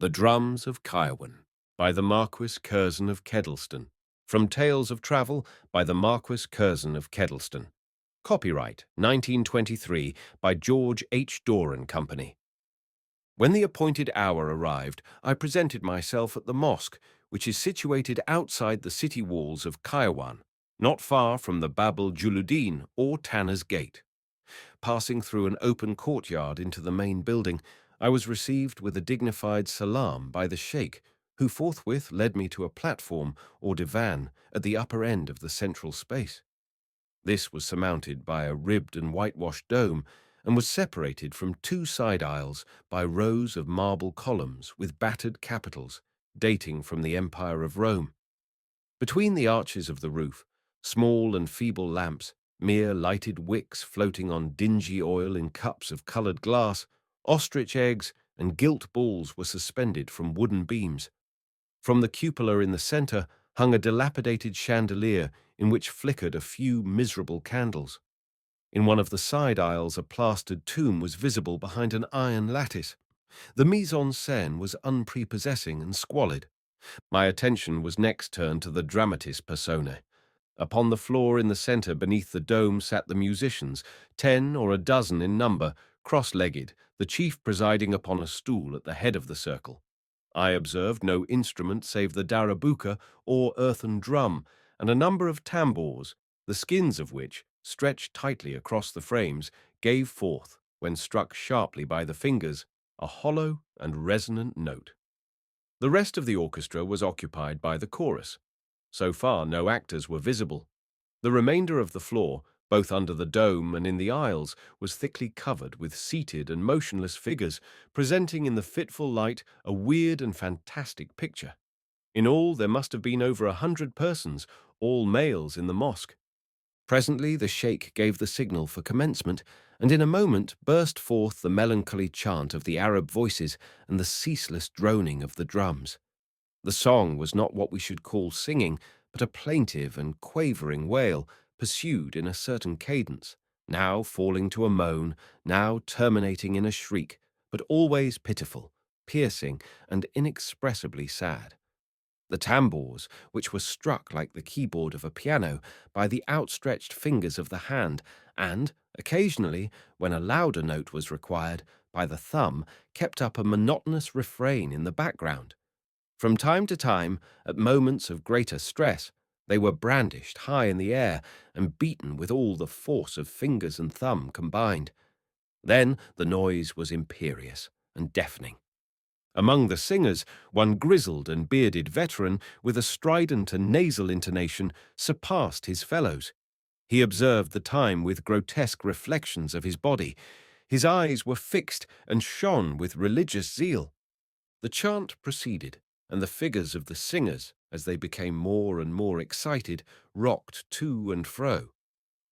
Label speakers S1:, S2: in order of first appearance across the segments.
S1: The Drums of Kairwan by the Marquess Curzon of Kedleston. From Tales of Travel by the Marquess Curzon of Kedleston. Copyright 1923 by George H. Doran Company. When the appointed hour arrived, I presented myself at the mosque, which is situated outside the city walls of Kairwan, not far from the Bab el-Juluddin or Tanner's Gate. Passing through an open courtyard into the main building, I was received with a dignified salam by the sheikh, who forthwith led me to a platform or divan at the upper end of the central space. This was surmounted by a ribbed and whitewashed dome and was separated from two side aisles by rows of marble columns with battered capitals dating from the Empire of Rome. Between the arches of the roof, small and feeble lamps, mere lighted wicks floating on dingy oil in cups of coloured glass, ostrich eggs and gilt balls were suspended from wooden beams. From the cupola in the centre hung a dilapidated chandelier in which flickered a few miserable candles. In one of the side aisles a plastered tomb was visible behind an iron lattice. The mise-en-scène was unprepossessing and squalid. My attention was next turned to the dramatis personae. Upon the floor in the centre beneath the dome sat the musicians, 10 or a dozen in number, cross-legged, the chief presiding upon a stool at the head of the circle. I observed no instrument save the darabuka or earthen drum, and a number of tambours, the skins of which, stretched tightly across the frames, gave forth, when struck sharply by the fingers, a hollow and resonant note. The rest of the orchestra was occupied by the chorus. So far, no actors were visible. The remainder of the floor, both under the dome and in the aisles, was thickly covered with seated and motionless figures, presenting in the fitful light a weird and fantastic picture. In all, there must have been over 100 persons, all males, in the mosque. Presently the sheikh gave the signal for commencement, and in a moment burst forth the melancholy chant of the Arab voices and the ceaseless droning of the drums. The song was not what we should call singing, but a plaintive and quavering wail, pursued in a certain cadence, now falling to a moan, now terminating in a shriek, but always pitiful, piercing, and inexpressibly sad. The tambours, which were struck like the keyboard of a piano by the outstretched fingers of the hand, and, occasionally, when a louder note was required, by the thumb, kept up a monotonous refrain in the background. From time to time, at moments of greater stress, they were brandished high in the air and beaten with all the force of fingers and thumb combined. Then the noise was imperious and deafening. Among the singers, one grizzled and bearded veteran with a strident and nasal intonation surpassed his fellows. He observed the time with grotesque reflections of his body. His eyes were fixed and shone with religious zeal. The chant proceeded, and the figures of the singers, as they became more and more excited, rocked to and fro.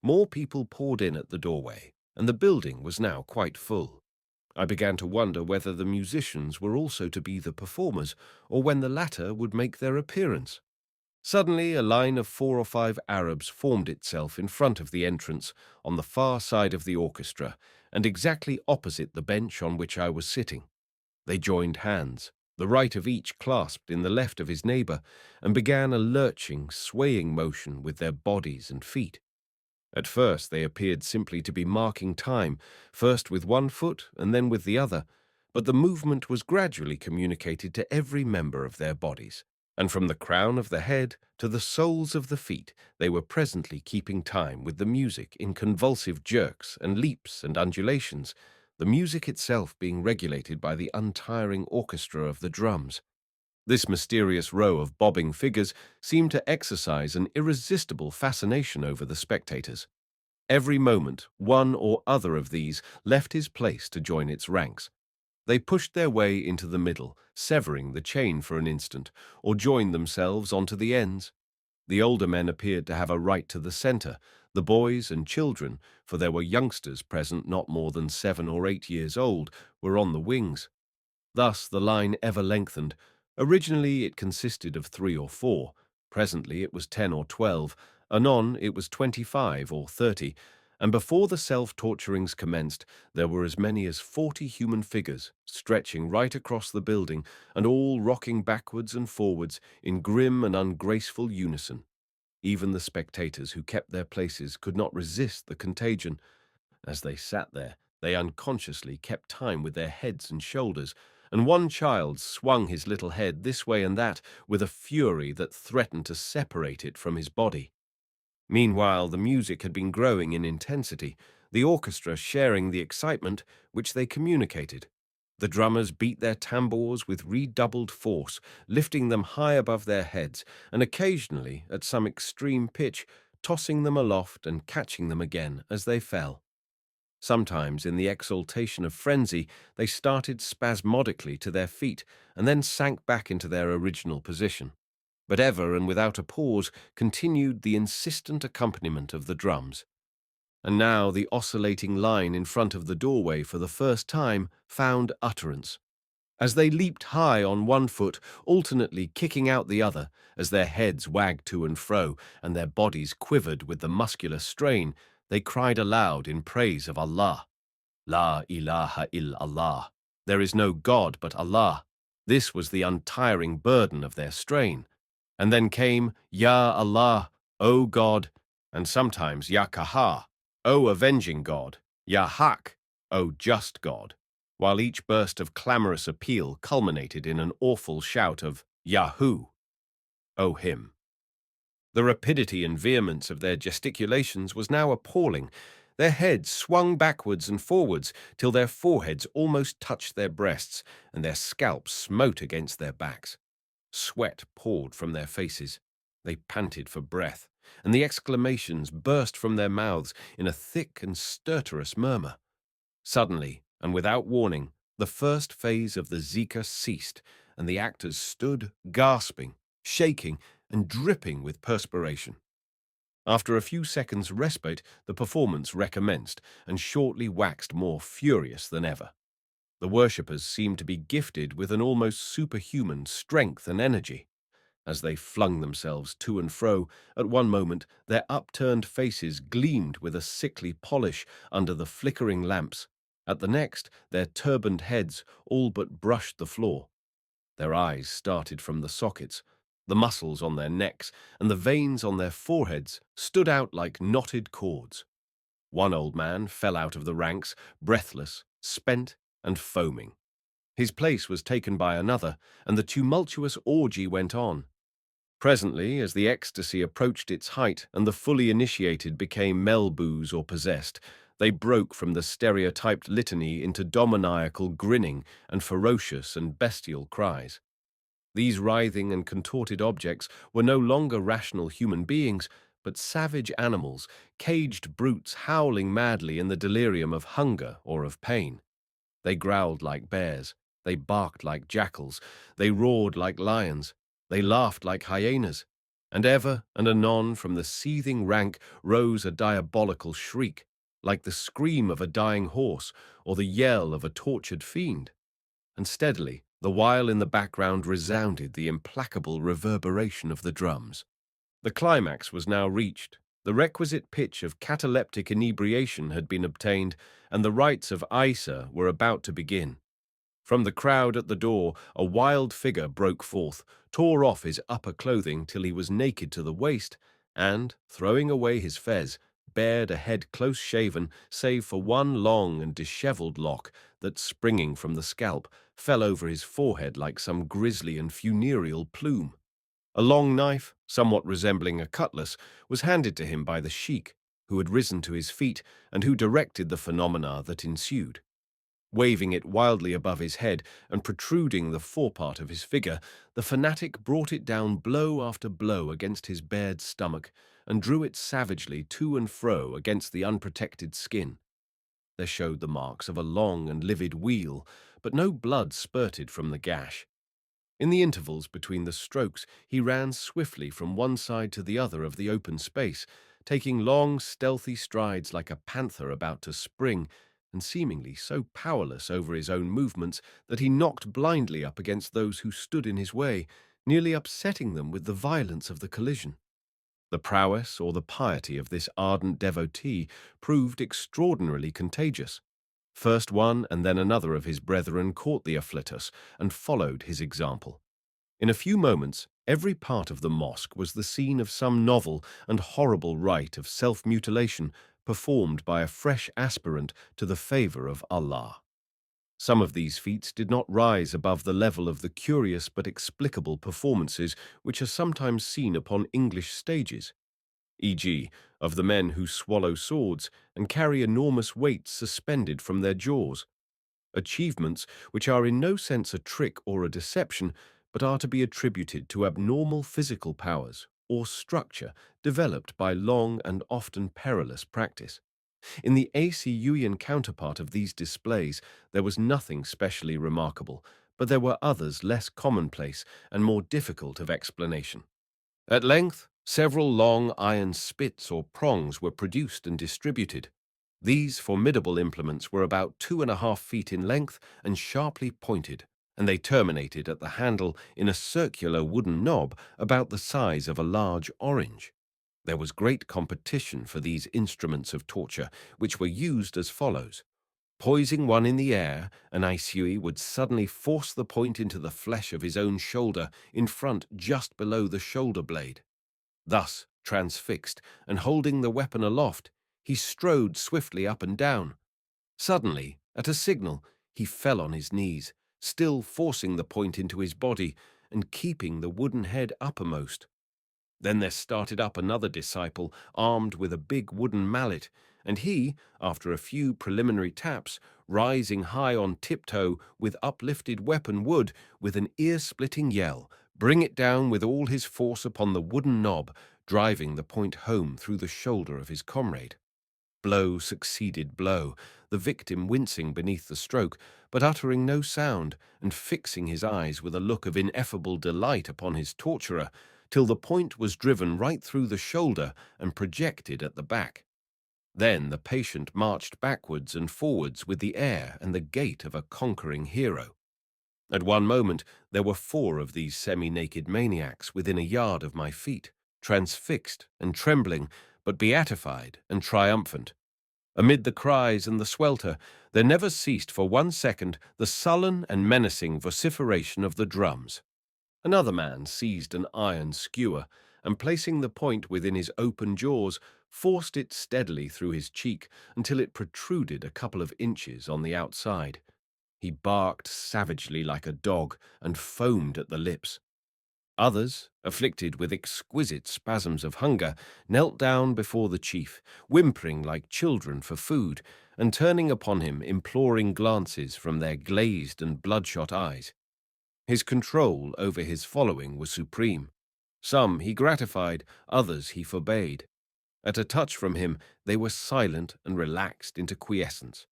S1: More people poured in at the doorway, and the building was now quite full. I began to wonder whether the musicians were also to be the performers, or when the latter would make their appearance. Suddenly a line of 4 or 5 Arabs formed itself in front of the entrance on the far side of the orchestra, and exactly opposite the bench on which I was sitting. They joined hands, the right of each clasped in the left of his neighbour, and began a lurching, swaying motion with their bodies and feet. At first they appeared simply to be marking time, first with one foot and then with the other, but the movement was gradually communicated to every member of their bodies, and from the crown of the head to the soles of the feet they were presently keeping time with the music in convulsive jerks and leaps and undulations, the music itself being regulated by the untiring orchestra of the drums. This mysterious row of bobbing figures seemed to exercise an irresistible fascination over the spectators. Every moment, one or other of these left his place to join its ranks. They pushed their way into the middle, severing the chain for an instant, or joined themselves onto the ends. The older men appeared to have a right to the centre, the boys and children, for there were youngsters present not more than 7 or 8 years old, were on the wings. Thus the line ever lengthened. Originally it consisted of 3 or 4, presently it was 10 or 12, anon it was 25 or 30, And before the self-torturings commenced, there were as many as 40 human figures stretching right across the building and all rocking backwards and forwards in grim and ungraceful unison. Even the spectators who kept their places could not resist the contagion. As they sat there, they unconsciously kept time with their heads and shoulders, and one child swung his little head this way and that with a fury that threatened to separate it from his body. Meanwhile, the music had been growing in intensity, the orchestra sharing the excitement which they communicated. The drummers beat their tambours with redoubled force, lifting them high above their heads, and occasionally, at some extreme pitch, tossing them aloft and catching them again as they fell. Sometimes, in the exaltation of frenzy, they started spasmodically to their feet and then sank back into their original position, but ever and without a pause continued the insistent accompaniment of the drums. And now the oscillating line in front of the doorway for the first time found utterance. As they leaped high on one foot, alternately kicking out the other, as their heads wagged to and fro and their bodies quivered with the muscular strain, they cried aloud in praise of Allah. La ilaha illallah. There is no God but Allah. This was the untiring burden of their strain. And then came Ya Allah, O God, and sometimes Ya Kahar, O avenging God, Ya Hak, O just God, while each burst of clamorous appeal culminated in an awful shout of Yahoo, O him. The rapidity and vehemence of their gesticulations was now appalling. Their heads swung backwards and forwards till their foreheads almost touched their breasts, and their scalps smote against their backs. Sweat poured from their faces. They panted for breath, and the exclamations burst from their mouths in a thick and stertorous murmur. Suddenly, and without warning, the first phase of the Zika ceased, and the actors stood gasping, shaking, and dripping with perspiration. After a few seconds' respite, the performance recommenced, and shortly waxed more furious than ever. The worshippers seemed to be gifted with an almost superhuman strength and energy. As they flung themselves to and fro, at one moment their upturned faces gleamed with a sickly polish under the flickering lamps. At the next, their turbaned heads all but brushed the floor. Their eyes started from the sockets. The muscles on their necks and the veins on their foreheads stood out like knotted cords. One old man fell out of the ranks, breathless, spent, and foaming. His place was taken by another, and the tumultuous orgy went on. Presently, as the ecstasy approached its height and the fully initiated became melboos or possessed, they broke from the stereotyped litany into demoniacal grinning and ferocious and bestial cries. These writhing and contorted objects were no longer rational human beings, but savage animals, caged brutes howling madly in the delirium of hunger or of pain. They growled like bears, they barked like jackals, they roared like lions, they laughed like hyenas, and ever and anon from the seething rank rose a diabolical shriek, like the scream of a dying horse or the yell of a tortured fiend. And steadily, the while in the background resounded the implacable reverberation of the drums. The climax was now reached. The requisite pitch of cataleptic inebriation had been obtained, and the rites of Isa were about to begin. From the crowd at the door, a wild figure broke forth, tore off his upper clothing till he was naked to the waist, and, throwing away his fez, bared a head close-shaven, save for one long and dishevelled lock that, springing from the scalp, fell over his forehead like some grisly and funereal plume. A long knife, somewhat resembling a cutlass, was handed to him by the sheik, who had risen to his feet and who directed the phenomena that ensued. Waving it wildly above his head and protruding the forepart of his figure, the fanatic brought it down blow after blow against his bared stomach and drew it savagely to and fro against the unprotected skin. There showed the marks of a long and livid weal, but no blood spurted from the gash. In the intervals between the strokes, he ran swiftly from one side to the other of the open space, taking long, stealthy strides like a panther about to spring, and seemingly so powerless over his own movements that he knocked blindly up against those who stood in his way, nearly upsetting them with the violence of the collision. The prowess or the piety of this ardent devotee proved extraordinarily contagious. First one and then another of his brethren caught the afflatus and followed his example. In a few moments, every part of the mosque was the scene of some novel and horrible rite of self-mutilation performed by a fresh aspirant to the favor of Allah. Some of these feats did not rise above the level of the curious but explicable performances which are sometimes seen upon English stages, e.g., of the men who swallow swords and carry enormous weights suspended from their jaws, achievements which are in no sense a trick or a deception, but are to be attributed to abnormal physical powers or structure developed by long and often perilous practice. In the ACUian counterpart of these displays, there was nothing specially remarkable, but there were others less commonplace and more difficult of explanation. At length, several long iron spits or prongs were produced and distributed. These formidable implements were about 2.5 feet in length and sharply pointed, and they terminated at the handle in a circular wooden knob about the size of a large orange. There was great competition for these instruments of torture, which were used as follows. Poising one in the air, an Aisui would suddenly force the point into the flesh of his own shoulder in front just below the shoulder blade. Thus, transfixed and holding the weapon aloft, he strode swiftly up and down. Suddenly, at a signal, he fell on his knees, still forcing the point into his body and keeping the wooden head uppermost. Then there started up another disciple, armed with a big wooden mallet, and he, after a few preliminary taps, rising high on tiptoe with uplifted weapon would, with an ear-splitting yell, bring it down with all his force upon the wooden knob, driving the point home through the shoulder of his comrade. Blow succeeded blow, the victim wincing beneath the stroke, but uttering no sound, and fixing his eyes with a look of ineffable delight upon his torturer, till the point was driven right through the shoulder and projected at the back. Then the patient marched backwards and forwards with the air and the gait of a conquering hero. At one moment there were 4 of these semi-naked maniacs within a yard of my feet, transfixed and trembling, but beatified and triumphant. Amid the cries and the swelter, there never ceased for 1 second the sullen and menacing vociferation of the drums. Another man seized an iron skewer, and placing the point within his open jaws, forced it steadily through his cheek until it protruded a couple of inches on the outside. He barked savagely like a dog and foamed at the lips. Others, afflicted with exquisite spasms of hunger, knelt down before the chief, whimpering like children for food, and turning upon him imploring glances from their glazed and bloodshot eyes. His control over his following was supreme. Some he gratified, others he forbade. At a touch from him, they were silent and relaxed into quiescence.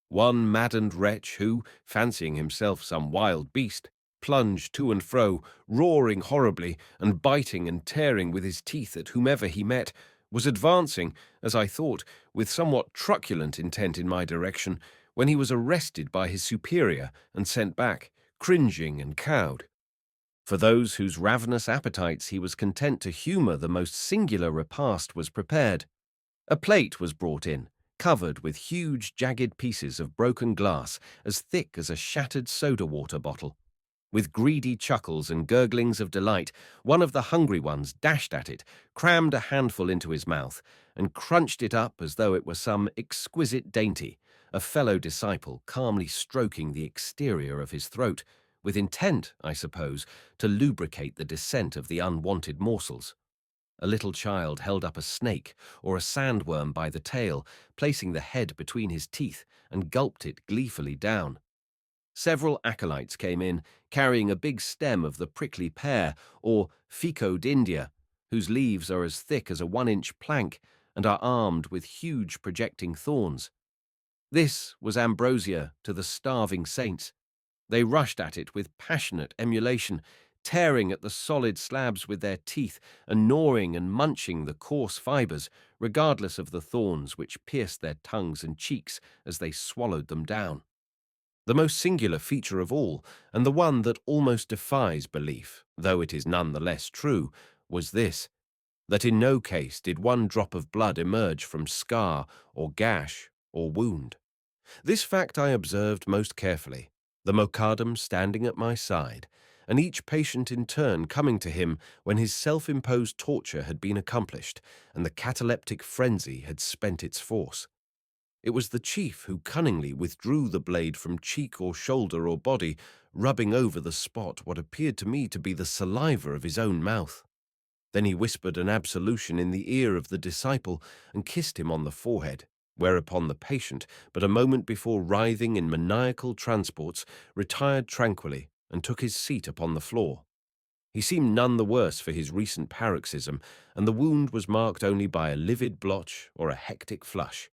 S1: One maddened wretch who, fancying himself some wild beast, plunged to and fro, roaring horribly and biting and tearing with his teeth at whomever he met, was advancing, as I thought, with somewhat truculent intent in my direction, when he was arrested by his superior and sent back, cringing and cowed. For those whose ravenous appetites he was content to humour, the most singular repast was prepared. A plate was brought in, covered with huge jagged pieces of broken glass as thick as a shattered soda-water bottle. With greedy chuckles and gurglings of delight, one of the hungry ones dashed at it, crammed a handful into his mouth, and crunched it up as though it were some exquisite dainty, a fellow disciple calmly stroking the exterior of his throat, with intent, I suppose, to lubricate the descent of the unwanted morsels. A little child held up a snake or a sandworm by the tail, placing the head between his teeth, and gulped it gleefully down. Several acolytes came in, carrying a big stem of the prickly pear, or Fico d'India, whose leaves are as thick as a 1-inch plank and are armed with huge projecting thorns. This was ambrosia to the starving saints. They rushed at it with passionate emulation, tearing at the solid slabs with their teeth and gnawing and munching the coarse fibres, regardless of the thorns which pierced their tongues and cheeks as they swallowed them down. The most singular feature of all, and the one that almost defies belief, though it is none the less true, was this. that in no case did one drop of blood emerge from scar or gash or wound. This fact I observed most carefully, the Mokadam standing at my side, and each patient in turn coming to him when his self-imposed torture had been accomplished and the cataleptic frenzy had spent its force. It was the chief who cunningly withdrew the blade from cheek or shoulder or body, rubbing over the spot what appeared to me to be the saliva of his own mouth. Then he whispered an absolution in the ear of the disciple and kissed him on the forehead, whereupon the patient, but a moment before writhing in maniacal transports, retired tranquilly and took his seat upon the floor. He seemed none the worse for his recent paroxysm, and the wound was marked only by a livid blotch or a hectic flush.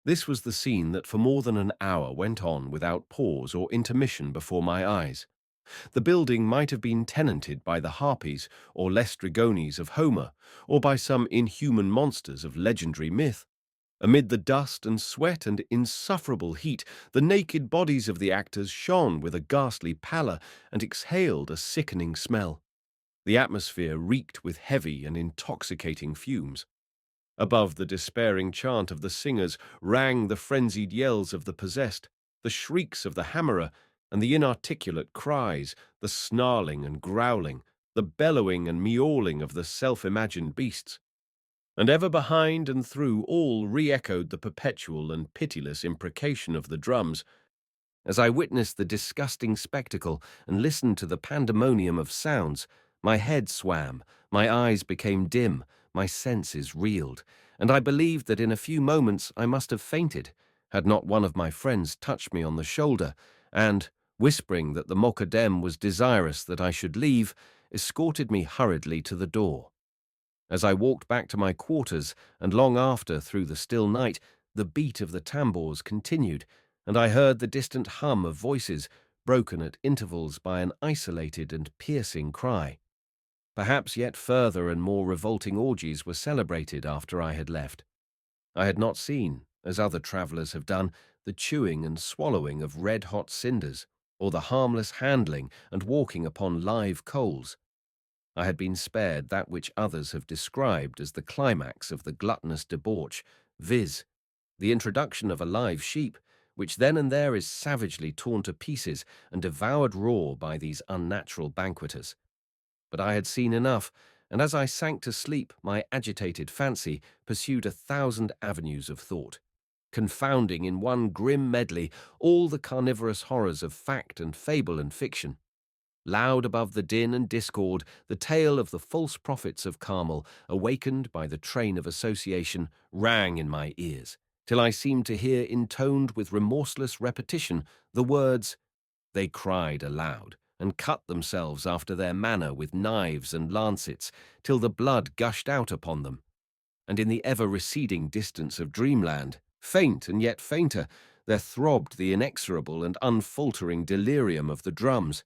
S1: This was the scene that for more than an hour went on without pause or intermission before my eyes. The building might have been tenanted by the harpies or Lestrigones of Homer, or by some inhuman monsters of legendary myth. Amid the dust and sweat and insufferable heat, the naked bodies of the actors shone with a ghastly pallor and exhaled a sickening smell. The atmosphere reeked with heavy and intoxicating fumes. Above the despairing chant of the singers rang the frenzied yells of the possessed, the shrieks of the hammerer, and the inarticulate cries, the snarling and growling, the bellowing and miauling of the self-imagined beasts. And ever behind and through all re-echoed the perpetual and pitiless imprecation of the drums. As I witnessed the disgusting spectacle and listened to the pandemonium of sounds, my head swam, my eyes became dim, my senses reeled, and I believed that in a few moments I must have fainted, had not one of my friends touched me on the shoulder, and, whispering that the Mokadem was desirous that I should leave, escorted me hurriedly to the door. As I walked back to my quarters, and long after through the still night, the beat of the tambours continued, and I heard the distant hum of voices, broken at intervals by an isolated and piercing cry. Perhaps yet further and more revolting orgies were celebrated after I had left. I had not seen, as other travellers have done, the chewing and swallowing of red-hot cinders, or the harmless handling and walking upon live coals. I had been spared that which others have described as the climax of the gluttonous debauch, viz., the introduction of a live sheep, which then and there is savagely torn to pieces and devoured raw by these unnatural banqueters. But I had seen enough, and as I sank to sleep, my agitated fancy pursued 1,000 avenues of thought, confounding in one grim medley all the carnivorous horrors of fact and fable and fiction. Loud above the din and discord, the tale of the false prophets of Carmel, awakened by the train of association, rang in my ears, till I seemed to hear intoned with remorseless repetition the words, "They cried aloud, and cut themselves after their manner with knives and lancets, till the blood gushed out upon them." And in the ever-receding distance of dreamland, faint and yet fainter, there throbbed the inexorable and unfaltering delirium of the drums,